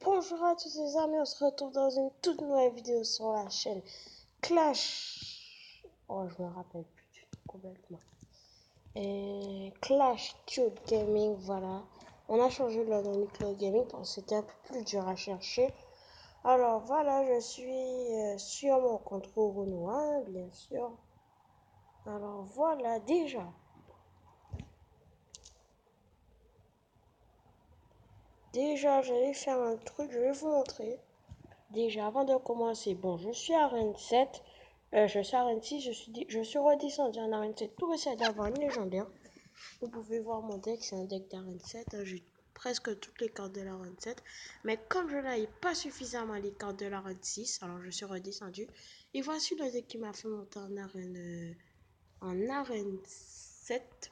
Bonjour à tous les amis, on se retrouve dans une toute nouvelle vidéo sur la chaîne Clash. Oh, je me rappelle plus complètement. Et Clash Tube Gaming, voilà. On a changé le nom de Cloud Gaming parce que c'était un peu plus dur à chercher. Alors voilà, je suis sur mon compte Renoir, bien sûr. Alors voilà, déjà. Déjà, j'allais faire un truc, je vais vous montrer. Déjà, avant de commencer, bon, je suis à Arène 7. Je suis à Arène 6. Je suis redescendu en Arène 7 pour essayer d'avoir une légendaire. Vous pouvez voir mon deck, c'est un deck d'Arène 7. J'ai presque toutes les cartes de l'Arène 7. Mais comme je n'avais pas suffisamment les cartes de l'Arène 6, alors je suis redescendu. Et voici le deck qui m'a fait monter en arène 7.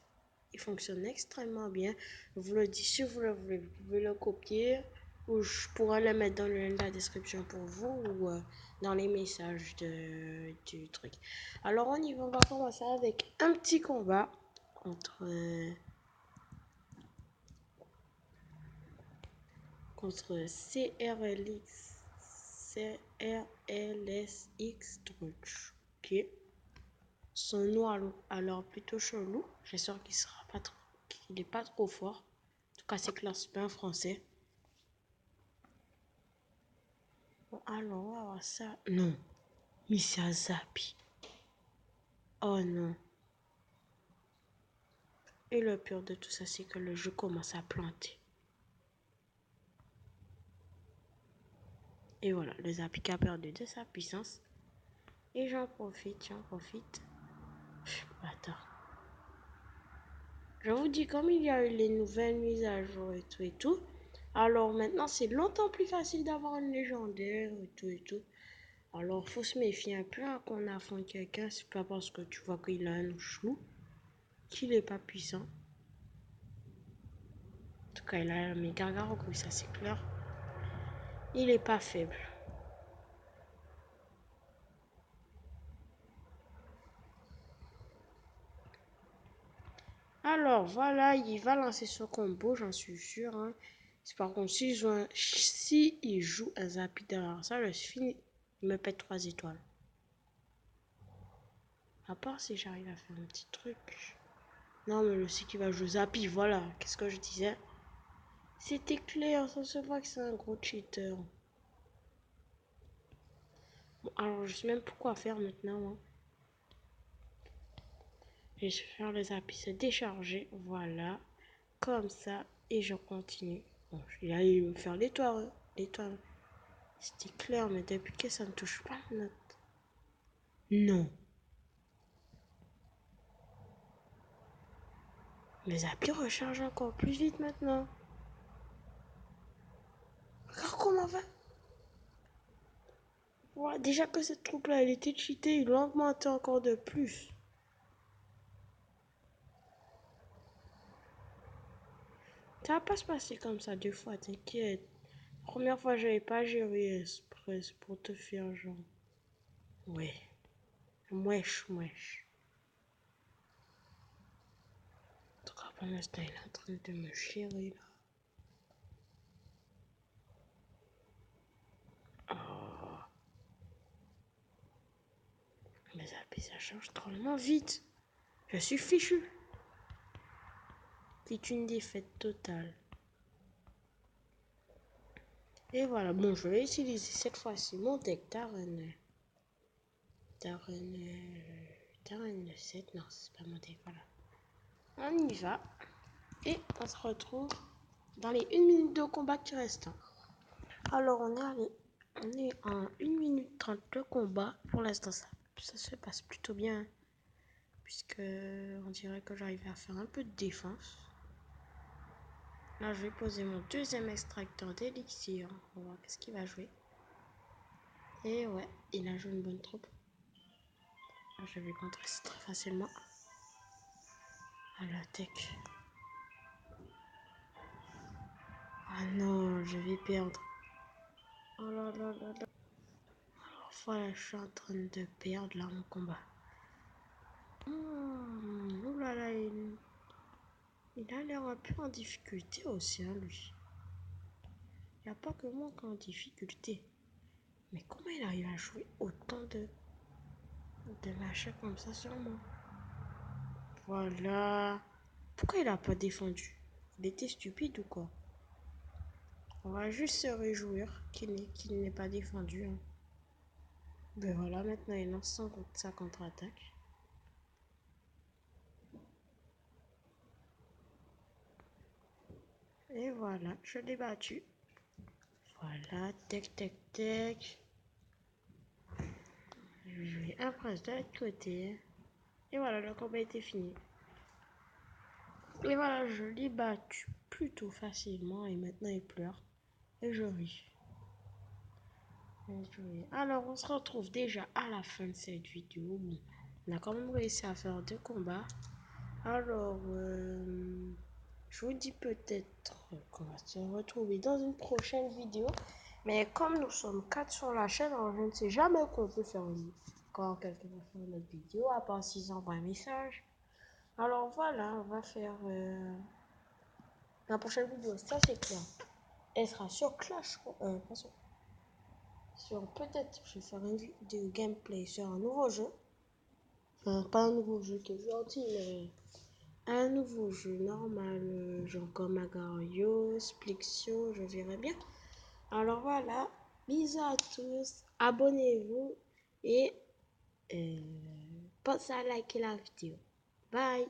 Il fonctionne extrêmement bien. Je vous le dis, si vous le voulez, vous pouvez le copier. Ou je pourrais le mettre dans le lien de la description pour vous ou dans les messages du truc. Alors on y va, on va commencer avec un petit combat contre CRLSX Truc. Ok. Son nom alors plutôt chelou. J'espère qu'il sera pas trop, qu'il est pas trop fort. En tout cas, c'est classe bien français. Bon, alors, on va voir ça. Non, mais c'est un Zappi. Oh non. Et le pire de tout ça, c'est que le jeu commence à planter. Et voilà, le Zappi a perdu de sa puissance. Et j'en profite. Attends. Je vous dis, comme il y a eu les nouvelles mises à jour et tout, alors maintenant c'est longtemps plus facile d'avoir une légendaire et tout. Alors faut se méfier un peu hein, quand on affronte quelqu'un, c'est pas parce que tu vois qu'il a un chou qu'il est pas puissant. En tout cas, il a un méga gargouille, ça c'est clair. Il est pas faible. Alors voilà, il va lancer son combo, j'en suis sûr. Hein. Par contre, si il joue un Zappi derrière ça, je finis, il me pète 3 étoiles. À part si j'arrive à faire un petit truc. Non, mais le sait qu'il va jouer Zappi, voilà. Qu'est-ce que je disais? C'était clair, ça se voit que c'est un gros cheater. Bon, alors je sais même plus quoi faire maintenant. Hein. Je vais faire le Zappi se décharger, voilà. Comme ça, et je continue. Bon, il allait me faire l'étoile. L'étoile. C'était clair, mais depuis que ça ne touche pas la note. Non. Les Zappi rechargent encore plus vite maintenant. Regarde comment va. Ouais, déjà que cette troupe-là, elle était cheatée, il l'a augmenté encore de plus. Ça va pas se passer comme ça 2 fois, t'inquiète. Première fois, j'avais pas géré express pour te faire genre. Ouais. Wesh. En tout cas, pour l'instant, il est en train de me chérir là. Oh. Mais ça change drôlement vite. Je suis fichu. C'est une défaite totale. Et voilà, bon, je vais utiliser cette fois-ci mon deck d'arène 7. Non, c'est pas mon deck, voilà. On y va. Et on se retrouve dans les 1 minute de combat qui reste. Alors, on est en 1 minute 30 de combat. Pour l'instant, ça se passe plutôt bien. Puisque on dirait que j'arrive à faire un peu de défense. Là, je vais poser mon deuxième extracteur d'élixir. On va voir qu'est-ce qu'il va jouer. Et ouais, il a joué une bonne troupe. Là, je vais contrer très facilement. À la tech. Ah non, je vais perdre. Oh là là là là. Alors voilà, je suis en train de perdre là mon combat. Oh là là, il a l'air un peu en difficulté aussi, hein, lui. n'y a pas que moi qui est en difficulté. Mais comment il arrive à jouer autant de machins comme ça sur moi? Voilà. Pourquoi il a pas défendu? Il était stupide ou quoi? On va juste se réjouir qu'il n'ait pas défendu. Hein. Ben voilà, maintenant il lance sa contre-attaque. Et voilà, je l'ai battu. Voilà, tac, tac, tac. Je vais jouer un prince de l'autre côté. Et voilà, le combat était fini. Et voilà, je l'ai battu plutôt facilement. Et maintenant, il pleure. Et je ris. Alors, on se retrouve déjà à la fin de cette vidéo. On a quand même réussi à faire 2 combats. Alors, je vous dis peut-être qu'on va se retrouver dans une prochaine vidéo. Mais comme nous sommes 4 sur la chaîne, alors je ne sais jamais qu'on peut faire quand quelqu'un va faire notre vidéo, à part s'ils envoient un message. Alors voilà, on va faire la prochaine vidéo, ça c'est clair. Elle sera sur Clash, pas sur peut-être, je vais faire une vidéo gameplay sur un nouveau jeu. Enfin, pas un nouveau jeu qui est gentil, mais un nouveau jeu normal, genre comme Agario, Splixio, je verrai bien. Alors voilà, bisous à tous, abonnez-vous et pensez à liker la vidéo. Bye!